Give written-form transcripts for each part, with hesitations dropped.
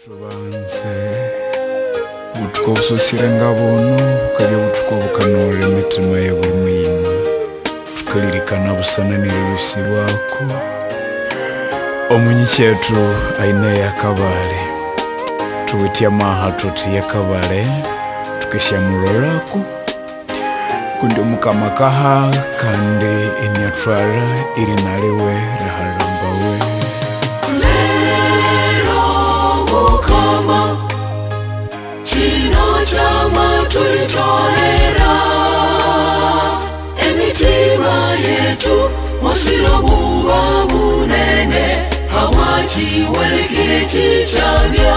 Tubanze utukosusira bunu kajya butukobukanora imitima ya buri muyima tukalirikana busananira rusi wako omunyi cyetu aine yakabale tuwitia maha tuti yakabale tukishamurorako kundi mukamakaha kandi inyatwara irinalewe raharambawe tulitohera emitima yetu musiro buba bunene hawachi welekire chichabya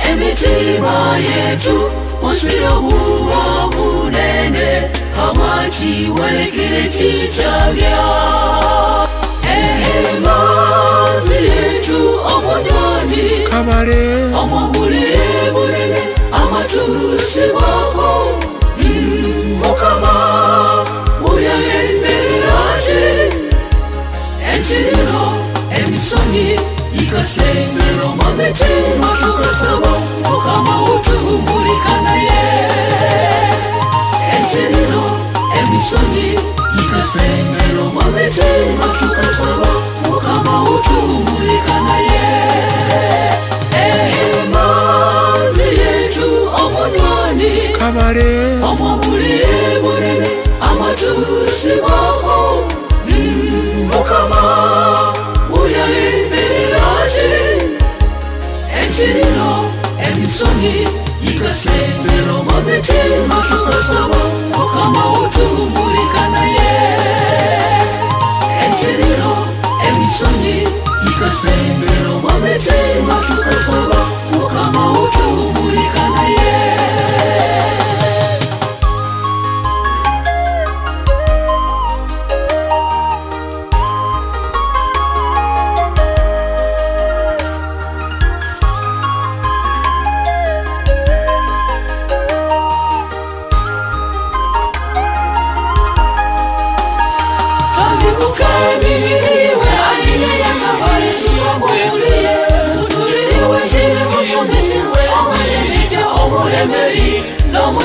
emitima yetu musiro buba bunene hawachi welekire chichabya mazi yetu omonyoni kabale omobule bunene amatusi wako mukama uyayendereraje enchiriro emisoni ikasengero mametima tukasaba mukama utuhumulikanaye enchiriro emisoni ikasengero mametima tukasaba mukama utuhumulikanaye kabale omobule bunene amatusi wako mukama uyayendereraje enchiriro emisoni ikasembero mametima tukasaba mukama utuhumulikanaye enchiriro emisoni ikasembero mametima tukasaba mukama utuhumulikanaye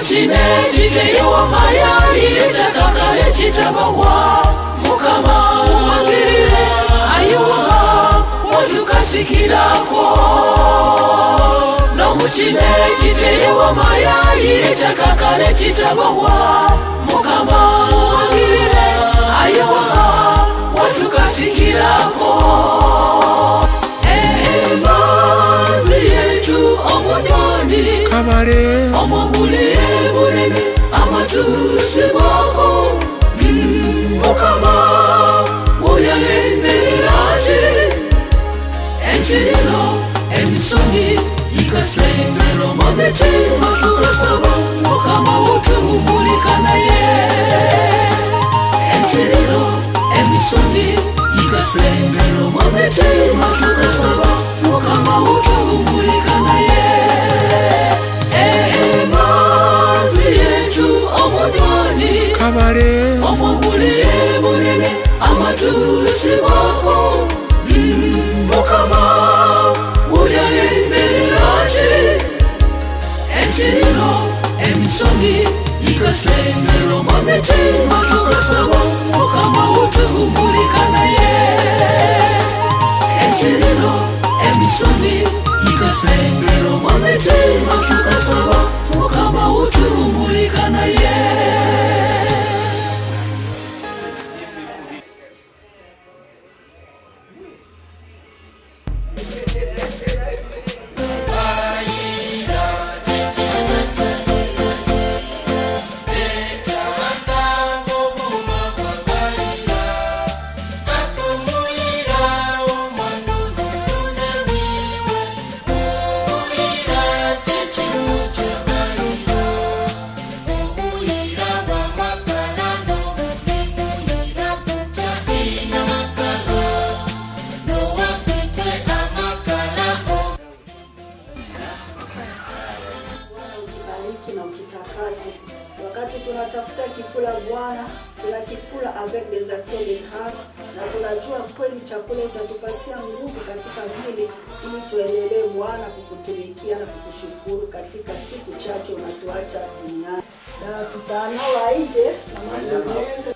Chine chite yawa maya ile chakakale chitabawa mukama umangirire ayuwa wajukasikirako no muchine chite yawa maya ile chakakale chitabawa mukama umangirire ayuwa wajukasikirako mazi yetu omonyoni kabale omobule bunene amatusi wako mukama uyayendereraje enchiriro emisoni ikasembero mametima tukasaba mukama utuhumulikanaye enchiriro emisoni ikasembero mametima tukasaba mukama utuhumulikanaye kabale omobule bunene amatusi wako mukama uyayendereraje enchiriro emisoni ikasembero mametima tukasaba mukama utuhumulikanaye enchiriro emisoni ikasembero mametima tukasaba mukama utuhumulikanaye Wakati tunatafuta kifula Bwana, tunakifula avec des actions de grâce na tunajua kweli chakula itatupatia nguvu katika mwili ili tuendelee Bwana kukutumikia na kukushukuru katika siku chache unatuacha duniani. Na tutanawa nje na mambo mengi.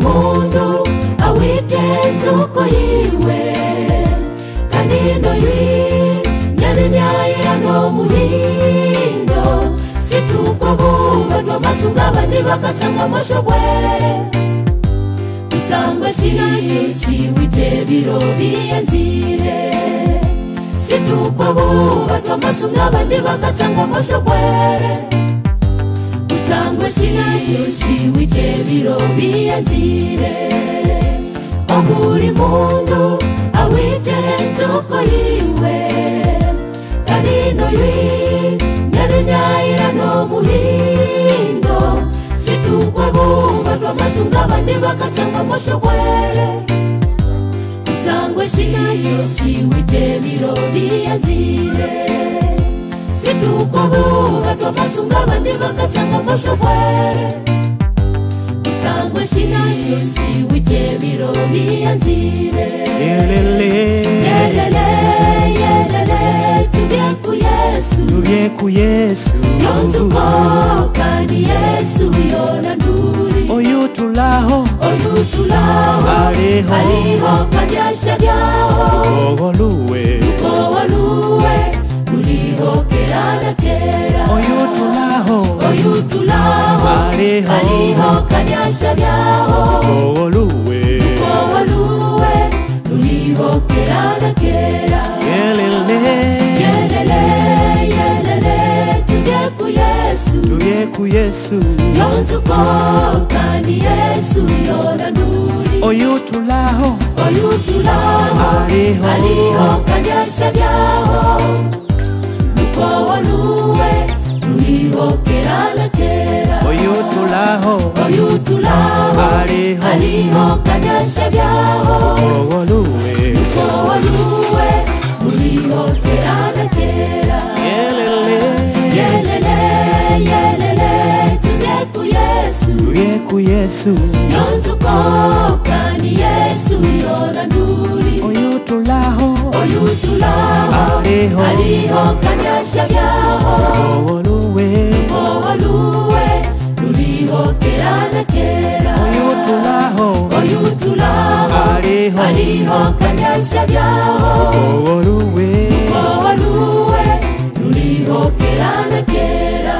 Mundo awite nzuko yiwe abandi bakatanga moshobwere usangwe shishi witebiro biyanzire situkwa buba twamasumya abandi bakatanga moshobwere usangwe shishi witebiro biyanzire omuri mundu awite nzuko yiwe kanino yui nyarenyaira no muhindo situkwa buba twamasunga abandi bakatanga moshobwere usangwe shishi witebiro biyanzire situkwa buba twamasunga abandi bakatanga moshobwere usangwe shishi witebiro biyanzire Yelele Tubye ku Yesu Yonzuko kandi Yesu yona nduri Oyutulaho Aliho kandi ashadyaho Ogoluwe Luliho kerana kera Oyutulaho Aliho kandi ashadyaho Ogoluwe Luliho kerana kera Yelele Tubye ku Yesu Yonzuko kandi Yesu yona nduri Oyutulaho Aliho kandi ashadyaho Luliho kerana kera Oyutulaho Aliho kandi ashadyaho Ogoluwe Luliho kerana kera Yelele Tubye ku Yesu Yonzuko kandi Yesu yona nduri Oyutulaho Aliho kandi ashadyaho Ogoluwe Luliho kerana kera Oyutulaho Aliho kandi ashadyaho Ogoluwe Luliho kerana kera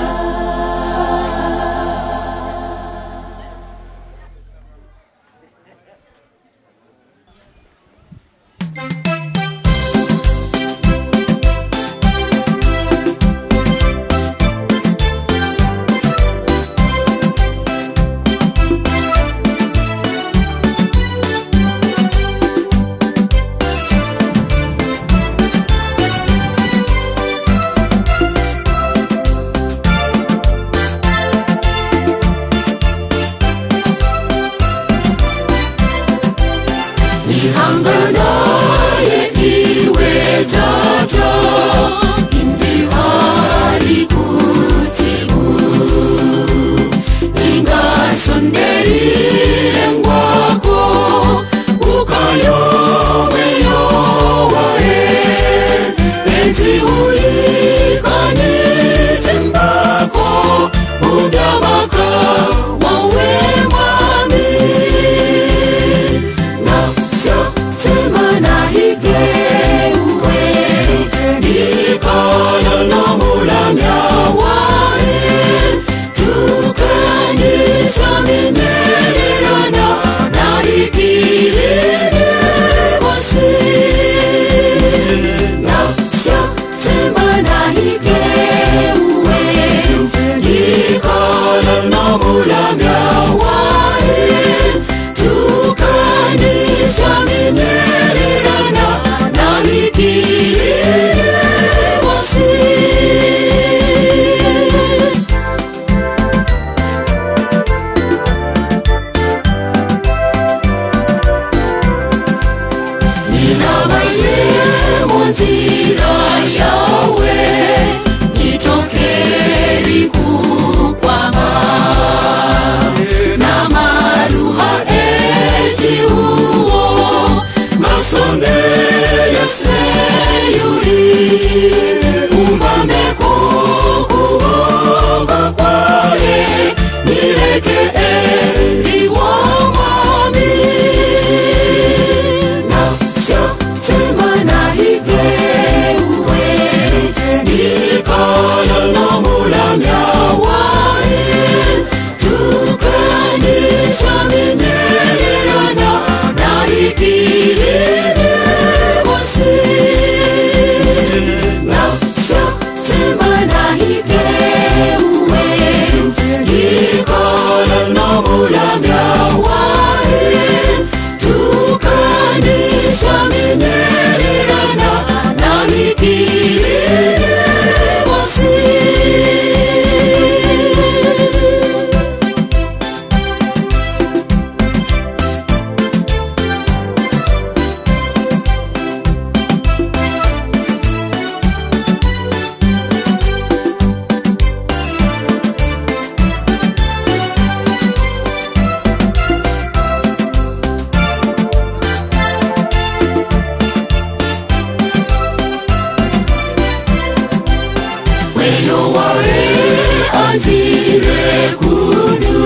nzire kudu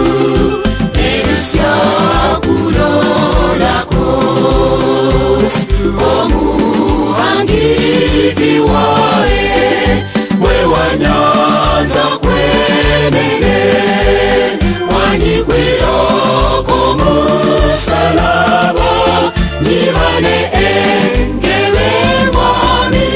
erisya kulolako omuhangiki wae wewanyanza kwenene wanyikwiroko musalaba nibane engewe mwami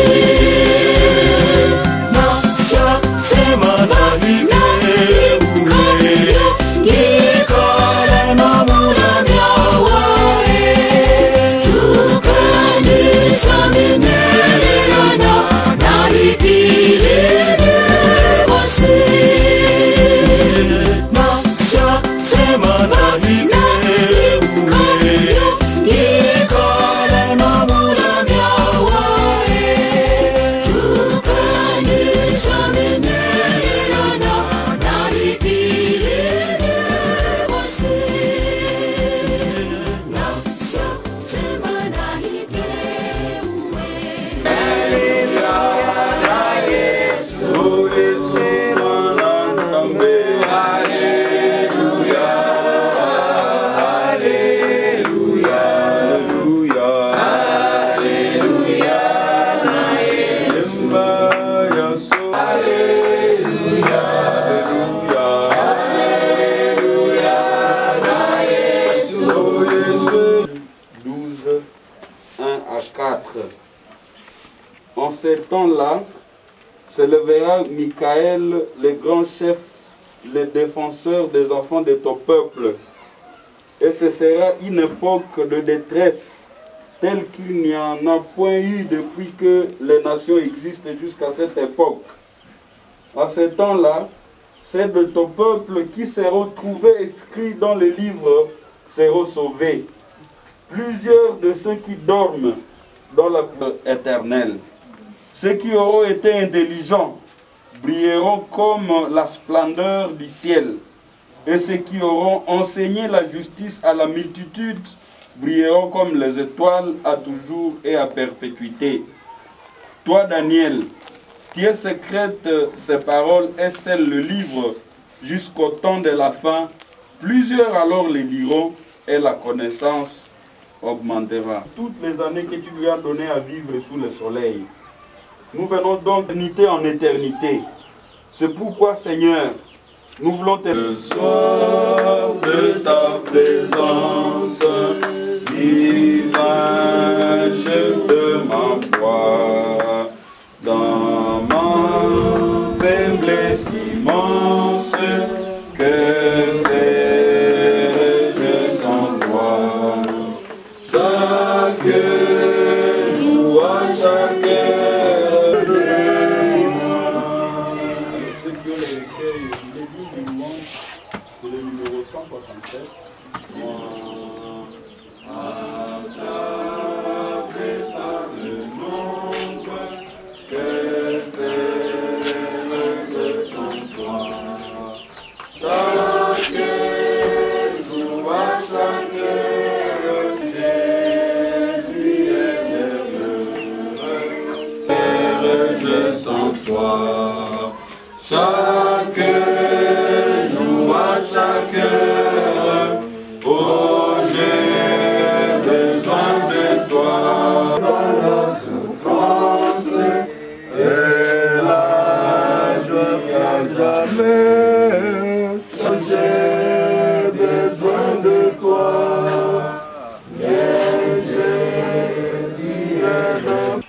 En ces temps-là, s'élèvera Michael, le grand chef, le défenseur des enfants de ton peuple. Et ce sera une époque de détresse, telle qu'il n'y en a point eu depuis que les nations existent jusqu'à cette époque. À ce temps-là, c'est de ton peuple qui seront trouvés inscrits dans le livre seront sauvés. Plusieurs de ceux qui dorment dans la paix éternelle. Ceux qui auront été intelligents brilleront comme la splendeur du ciel. Et ceux qui auront enseigné la justice à la multitude brilleront comme les étoiles à toujours et à perpétuité. Toi, Daniel, tiens secrète ces paroles et scelle le livre jusqu'au temps de la fin. Plusieurs alors les liront et la connaissance augmentera. Toutes les années que tu lui as données à vivre sous le soleil, nous venons donc d'éternité en éternité. C'est pourquoi, Seigneur, nous voulons te... Le soir de ta présence, divin chef de ma foi, dans ma faiblesse immense, que ferais-je sans toi? Chaque jour, à chaque heure de moi. Ceux qui ont les recueils, les livres du monde, c'est le numéro 167. Acclamé par le nombre, que ferais-je sans toi? Chaque jour, à chaque heure, Jésus est l'heureux. Je sans toi. Chaque jour, à chaque heure, oh, j'ai besoin de toi. Dans la souffrance et la joie qu'à jamais, j'ai besoin de toi. Jésus est dans...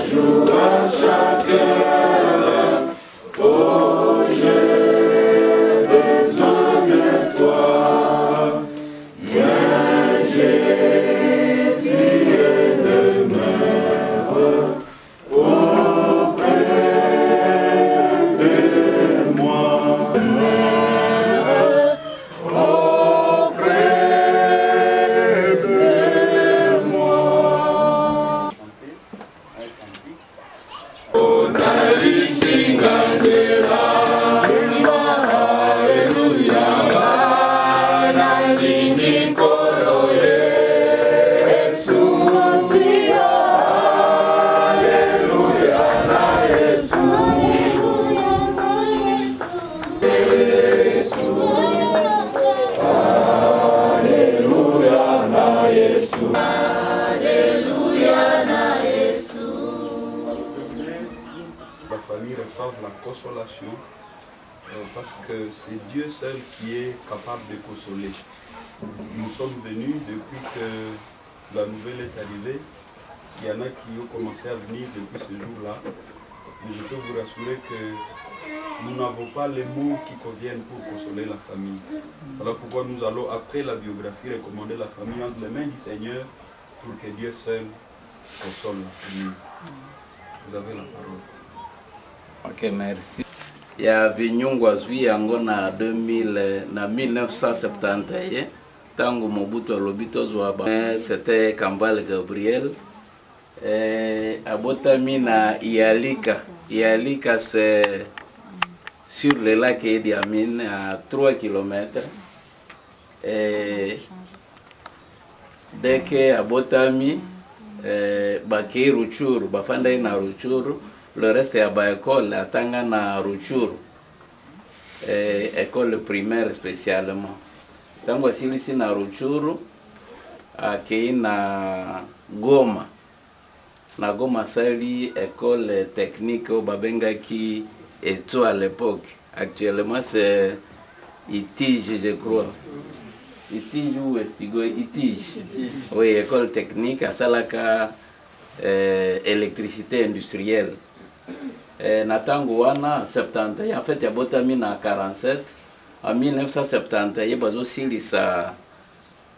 Jour à chaque heure, oh, j'ai besoin de toi. Viens, Jésus, et demeure auprès de Yesu. Alléluia na Yesu. La famille reçoit la consolation parce que c'est Dieu seul qui est capable de consoler. Nous sommes venus depuis que la nouvelle est arrivée. Il y en a qui ont commencé à venir depuis ce jour-là. Mais je peux vous rassurer que nous n'avons pas les mots qui conviennent pour consoler la famille. Voilà pourquoi nous allons, après la biographie, recommander la famille entre les mains du Seigneur pour que Dieu seul console la famille. Vous avez la parole. Ok, merci. Il y a Vinyungu Azui yango na 1971 tangu Mobutu alobito zwa. C'était Kambale Gabriel. Abotami na Ialika. Ialika c'est sur le lac Idi Amin à 3 km. Dès que Abotami Baki Ruchuru, Bafanda na Ruchuru, le reste ya ba école atanga na Ruchuru. École primaire spécialement. Tango silisi na Ruchuru akei na Goma. Na Goma sali école technique au babenga qui est tout à l'époque. Actuellement c'est Itige je crois. Itige ou Estigo Itige. Oui, école technique à Salaka électricité industrielle. Natango wana 70 en fait ya botami na 47 en 1970 bazo silisa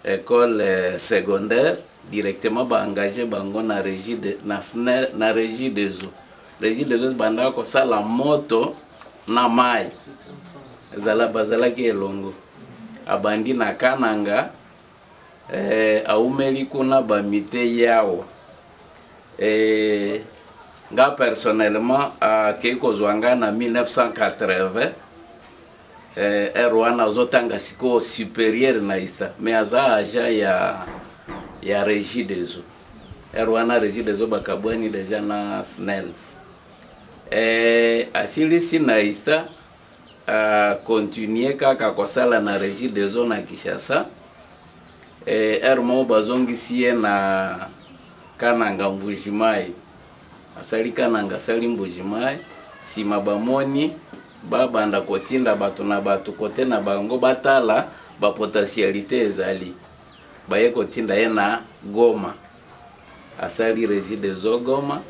école secondaire directement ba engagé bango na régie de na régie des eaux. Régie des eaux banda ko sala moto na mai zala bazala ke longo abandi na Kananga aumeli kuna ba mite yao nga personnellement à Keiko Zwanga en 1980 Erwana zotanga siko supérieur na isa mais aza aja ya régie des eaux Erwana régie des eaux bakabwani déjà na SNEL asilisi na isa continuer kaka kosala na régie des eaux na Kinshasa ermo bazongisi na Kananga Mbujimai asali Kananga asali Mbujimai sima bamoni babanda kotinda batu na batu kote na bango batala ba potentialité ezali baye kotinda ye na Goma asali régie des eaux Goma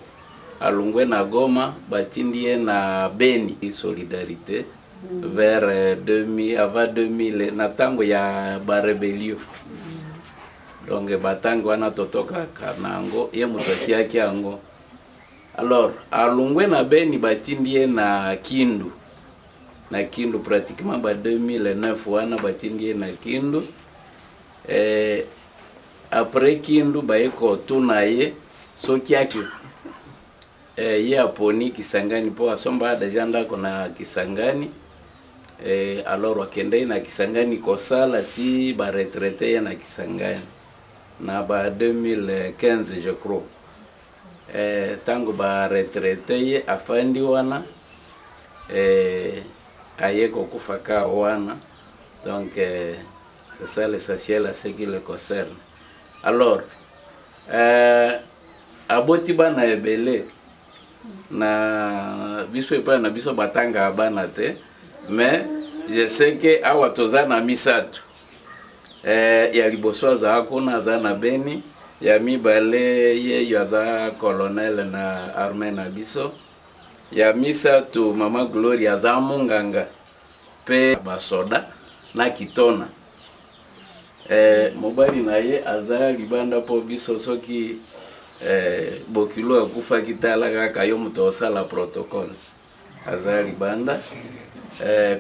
alungwe na Goma batindi ye na Beni solidarité vers 2000 avant 2000 na tango ya ba rebellion. Donc batango wana totoka kanango ye mutoti yake ango. Alors alungwe na Beni batindie na Kindu. Na Kindu pratiquement ba 2009 wana batindie na Kindu. Après Kindu baeko tuna ye soki yake. Ye aponi Kisangani po asomba deja ndako na Kisangani. Alors wakende na Kisangani kosala ti ba retraité ya na Kisangani. Na ba 2015 je crois. Tango ba retraité ye afandi wana ayeko kufaka wana. Donc c'est ça l'essentiel à ce qui le concerne. Alors aboti bana ebele na biso pa na biso batanga bana te mais je sais que awa tozana misatu ya liboso za kuna za na Beni ya mibale ye yaza colonel na armée na biso ya misatu mama Gloria za munganga pe basoda na Kitona mobali na ye aza libanda po biso soki bokilo akufa kitala kaka yo mutosa la protocole aza libanda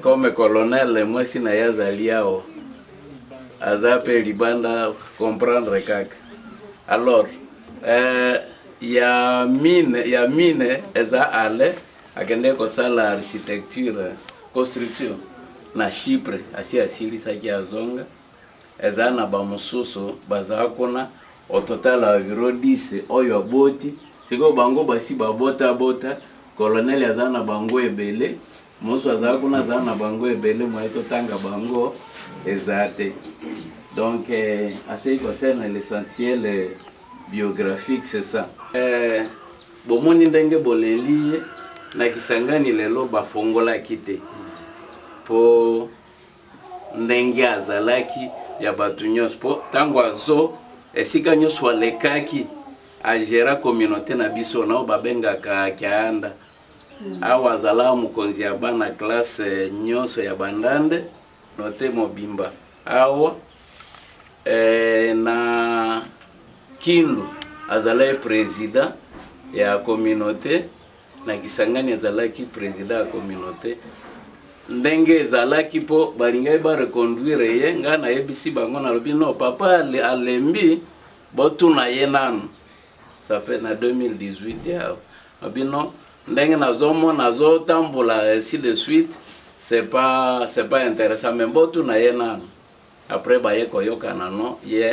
comme colonel mwesi na yazaliao azape libanda comprendre kaka. Alors ya mine eza ale akende ko sala architecture construction na Chypre asi asili saki azonga eza na ba mususu bazakona au total environ 10 oyo boti siko bango basi babota colonel azana bango ebele musu azakona zana bango ebele mwaito tanga bango ezate. Donc, en ce qui concerne l'essentiel biographique, c'est ça. Bomoni ndenge boleli na Kisangani lelo bafongola kite po ndenge azalaki ya batu nyonso po tango azo esika nyonso alekaki agera communauté na biso nao babengaka kianda awa azala mokonzi ya bana classe nyonso ya bandande note mobimba awa na Kindu azala président ya communauté na Kisangani azalaki président ya communauté ndenge ezalaki po balingai ba reconduire ye nga na yebisi bango na lobi no papa alembi botuna ye nanu ça fait na 2018 ya abino ndenge nazo tambola ainsi de suite c'est pas intéressant mais botuna ye nanu après ba ye koyoka nano ye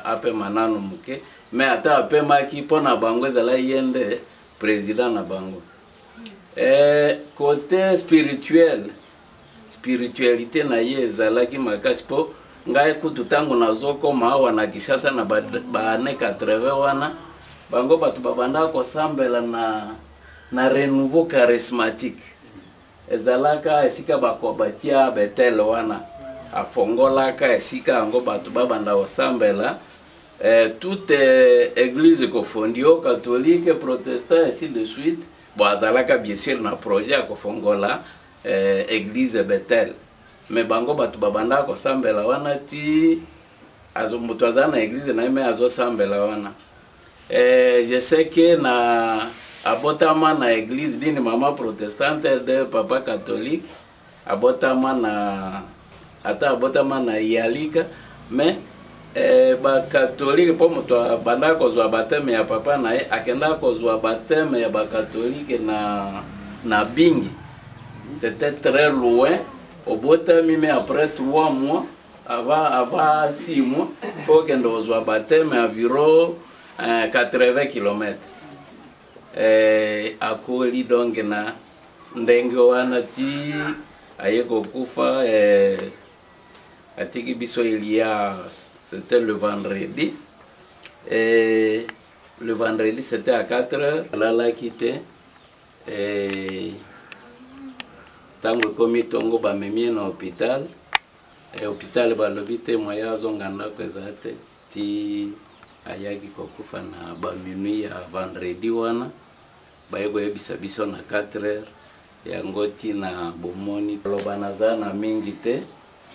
ape manano muke mais ata ape maki pona bango ezala yende président na bango côté spiritualité na ye ezalaki makasi po ngai kutu tango nazokoma awa na Kinshasa na baane 80 wana bango batu babanda kosambela na renouveau charismatique ezalaka esika bakobatia Betel wana afongolaka esika yango batu babanda kosambela toute église kofondio catholique protestant ainsi de suite bon azalaka bien sûr na projet ya kofongola église Betel mais bango batu babanda kosambela wana ti mutu aza na église na me azosambela wana je sais que na abotama na église dini mama protestante de papa catholique abotama na Yalika mais ba catholique po mutu banda kozwa bateme ya papa na ye akenda kozwa bateme ya ba catholique na Bingi. C'était très loin. Au bout mais après 3 mois, avant 6 mois, il faut qu'on soit battu, mais environ 80 km. À Koli donc na ndenge wana ti ayeko kufa atiki biso il y a c'était le vendredi. Et le vendredi c'était à 4h, là la quitté et tango komi tongo bamemie na hôpital hôpital balobi te moya azonganda kwezate ti ayaki kokufa na baminui ya vendredi wana bayeko yebisa biso na 4h yango ti na bomoni loba naza na mingi te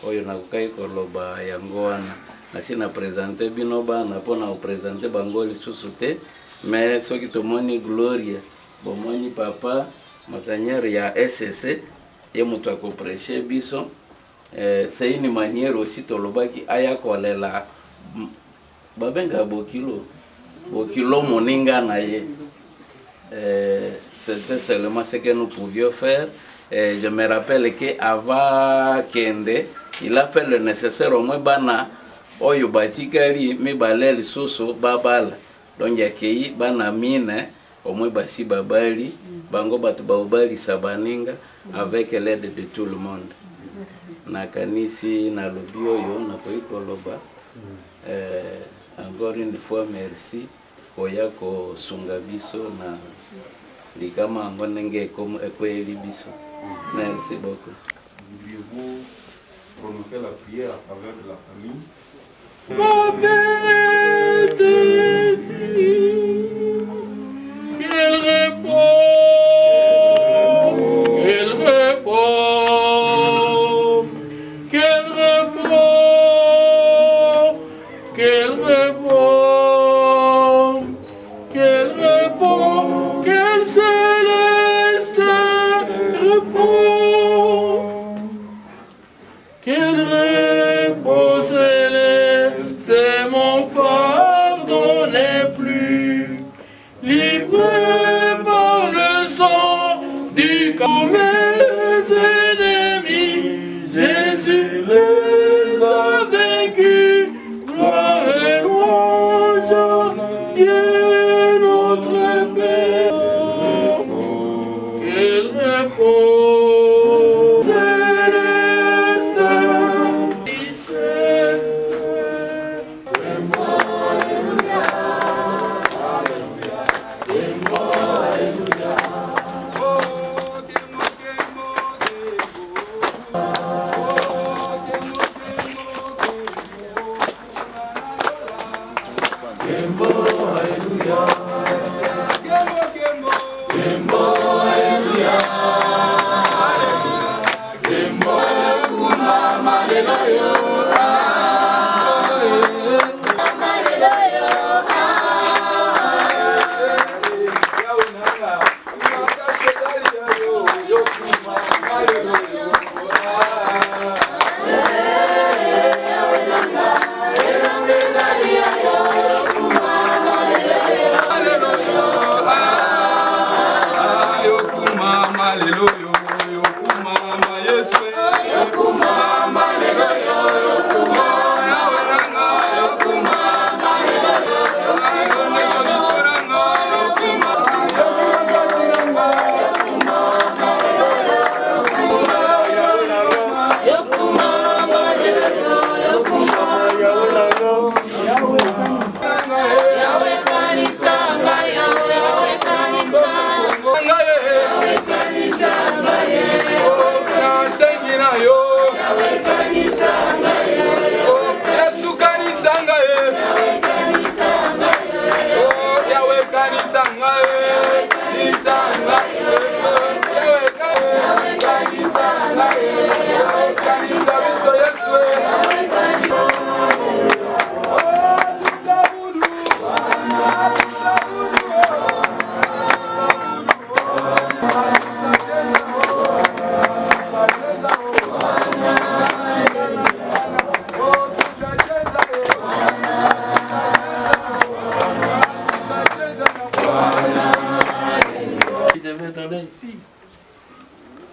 oyo nakokai koloba yango wana nasi na présente bino bana mpona koprésente bango lisusu te mais soki tomoni Gloria bomoni papa monseigneur ya SCC et mutu akoprêcher biso c'est une manière aussi tolobaki aya kolela babenga bokilo moninga na ye c'était seulement ce que nous pouvions faire et je me rappelle que avant Kende il a fait le nécessaire au moins bana oyo batikali mibale lisusu babala donc yakei bana mine au moins basi babali bango batu babali sabaninga avec l'aide de tout le monde. Na kanisi na lobi oyo na koikoloba encore une fois merci koya ko sunga biso na likama ngonenge comme ekweli biso. Merci beaucoup. Vouliez-vous prononcer la prière à travers de la famille? Mon Père éternel, qu'il répond.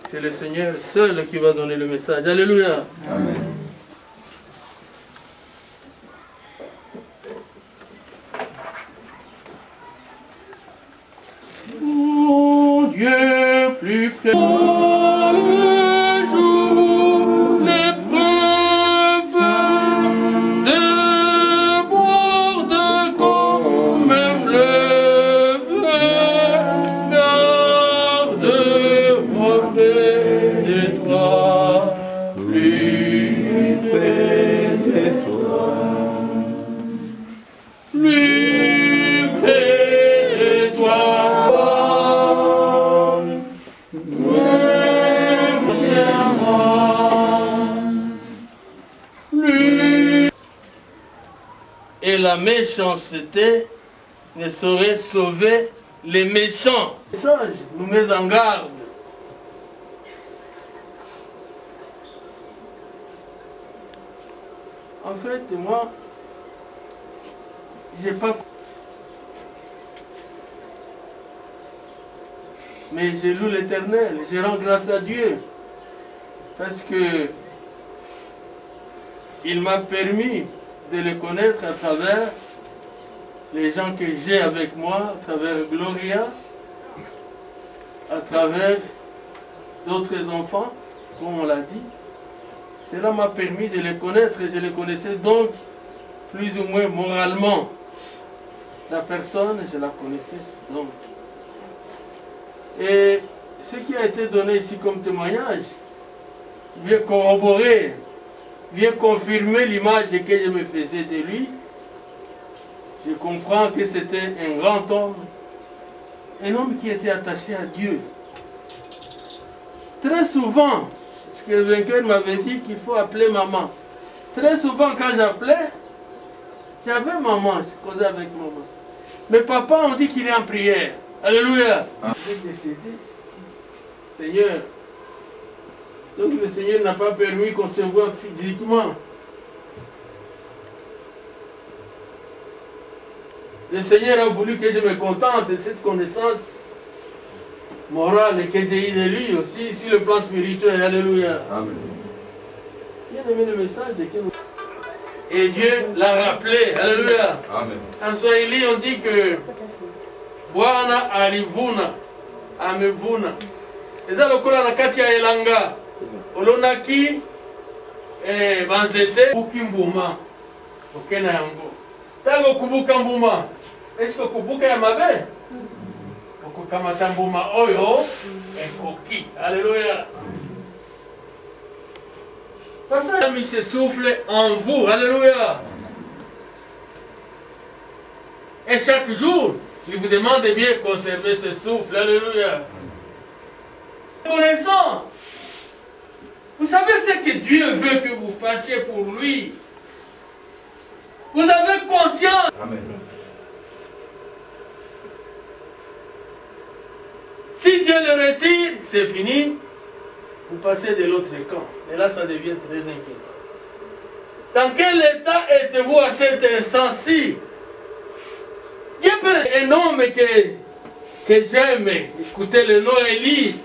C'est le Seigneur seul qui va donner le message. Alléluia. Amen. Mon Dieu, plus près le jour, l'épreuve déborde comme un fleuve, garde mon paix de toi, plus près de toi, plus près de toi. Et la méchanceté ne saurait sauver les méchants. Le message nous met en garde. En fait, moi, j'ai pas... Mais j'ai loué l'Éternel, je rends grâce à Dieu. Parce que il m'a permis de les connaître à travers les gens que j'ai avec moi, à travers Gloria, à travers d'autres enfants, comme on l'a dit. Cela m'a permis de les connaître et je les connaissais donc plus ou moins moralement. La personne, je la connaissais donc. Et ce qui a été donné ici comme témoignage vient corroborer, vient confirmer l'image que je me faisais de lui. Je comprends que c'était un grand homme, un homme qui était attaché à Dieu. Très souvent, ce que le vainqueur m'avait dit qu'il faut appeler maman. Très souvent quand j'appelais, j'avais maman, je causais avec maman. Mais papa, on dit qu'il est en prière. Alléluia. J'ai décidé, Seigneur. Donc le Seigneur n'a pas permis qu'on se voit physiquement. Le Seigneur a voulu que je me contente de cette connaissance morale que j'ai eue de lui aussi sur le plan spirituel. Alléluia. Amen. Bien aimé le message de que... Et Dieu l'a rappelé. Alléluia. Amen. En Swahili, on dit que Bwana alivuna, amevuna. Eza lokola na kati ya elanga. Olonaki banzete buki mbuma. Okena yango. Tango kubuka mbuma. Esko kubuka ya mabe? Okukamata mbuma oyo ekoki. Alléluia. Parce que il se souffle en vous. Alléluia. Et chaque jour, il vous demande de bien conserver ce souffle. Alléluia. Connaissant. Vous savez ce que Dieu veut que vous fassiez pour lui. Vous avez conscience. Amen. Si Dieu le retire, c'est fini. Vous passez de l'autre camp. Et là, ça devient très inquiétant. Dans quel état êtes-vous à cet instant-ci? Dieu peut un homme que j'aime. Écoutez le nom Élie.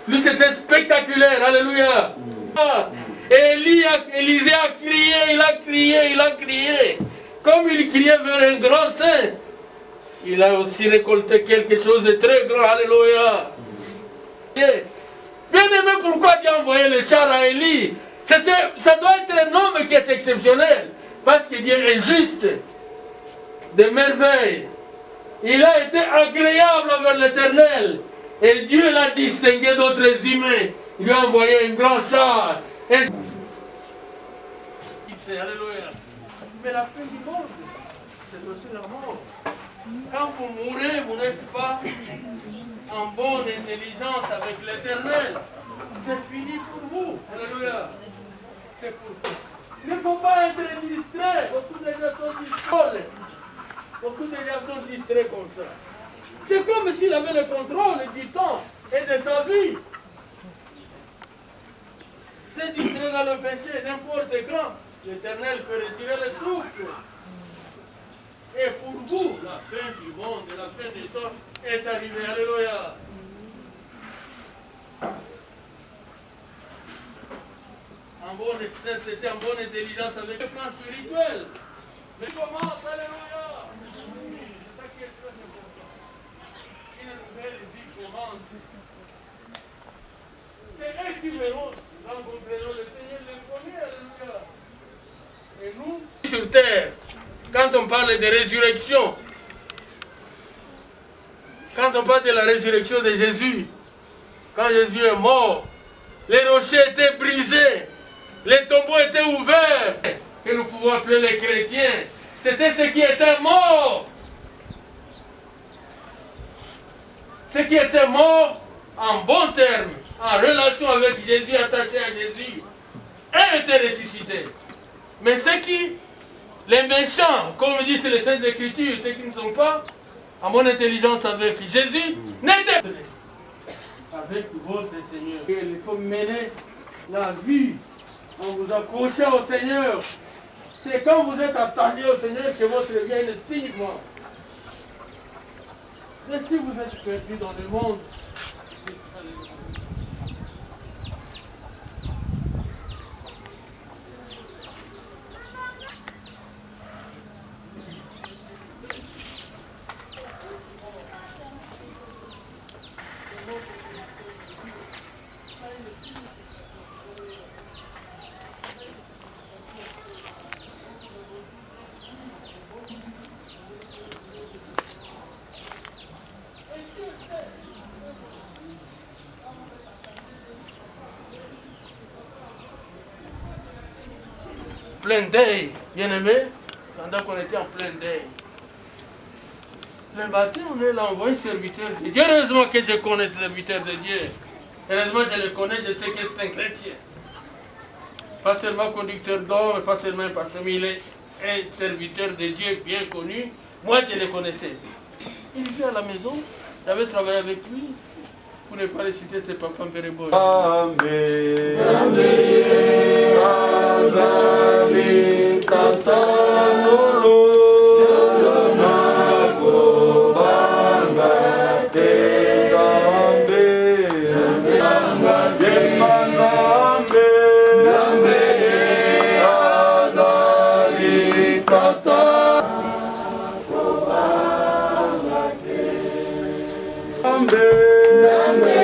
Lui, c'était spectaculaire. Alléluia. Élisée a crié, il a crié, il a crié. Comme il criait vers un grand saint, il a aussi récolté quelque chose de très grand. Alléluia. Bien aimé, pourquoi Dieu a envoyé le char à Élie? Ça doit être un homme qui est exceptionnel. Parce que Dieu est juste. De merveille. Il a été agréable envers l'Éternel. Et Dieu l'a distingué d'autres humains. Il lui a envoyé un grand char. Alléluia. Mais la fin du monde, c'est aussi la mort. Quand vous mourrez, vous n'êtes pas en bonne intelligence avec l'Éternel. C'est fini pour vous. Alléluia. C'est pour vous. Il ne faut pas être distrait. Beaucoup de gens sont distraits. Beaucoup de gens sont distraits comme ça. C'est comme s'il avait le contrôle du temps et de sa vie. C'est distrait dans le péché, n'importe quand. L'Éternel peut retirer le souffle. Et pour vous, la fin du monde, la fin du temps est arrivée. Alléluia. En bonne c'était en bonne intelligence avec le plan spirituel. Mais comment? Alléluia. C'est ça qui est très important. Une nouvelle vie commence. C'est eux qui verront, rencontreront le Seigneur le premier. Alléluia. Et nous, sur terre, quand on parle de résurrection, quand on parle de la résurrection de Jésus, quand Jésus est mort, les rochers étaient brisés, les tombeaux étaient ouverts, que nous pouvons appeler les chrétiens. C'était ceux qui étaient morts. Ceux qui étaient morts en bon terme, en relation avec Jésus, attachés à Jésus, et étaient ressuscités. Mais ceux qui, les méchants, comme disent les Saintes Écritures, ceux qui ne sont pas en bonne intelligence avec Jésus, n'étaient pas avec votre Seigneur. Il faut mener la vie en vous accrochant au Seigneur. C'est quand vous êtes attaché au Seigneur que votre vie est signifiant. Et si vous êtes perdu dans le monde, plein d'œil, bien aimé, pendant qu'on était en plein d'œil. Le matin, on est là, on voit un serviteur de Dieu. Heureusement que je connais ce serviteur de Dieu. Heureusement je le connais, je sais que c'est un chrétien. Pas seulement conducteur d'homme, pas seulement un pasteur, mais il est un serviteur de Dieu bien connu. Moi, je le connaissais. Il vient à la maison, j'avais travaillé avec lui. Pour ne pas réciter ses papas Mbérebo. Amen. Azali tata solo nako banga te gambe banga te mangambe gambe azali tata banga te gambe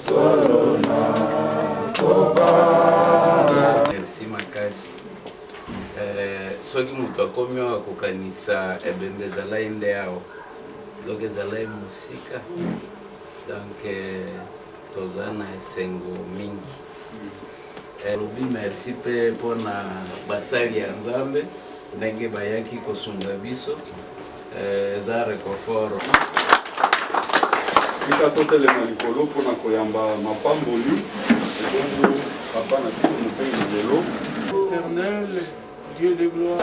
Solona, soki moto akomi awa kokanisa ebembe ezala inde yao donc ezala ye mosika donc toza na esengo mingi lobi merci mpe mpona basali ya nzambe ndenge bayaki kosunga biso eza réconfort tika totelema likolo mpona koyamba mapamboli ebongo papa na biso mopei na lelo Éternel, Dieu de gloire.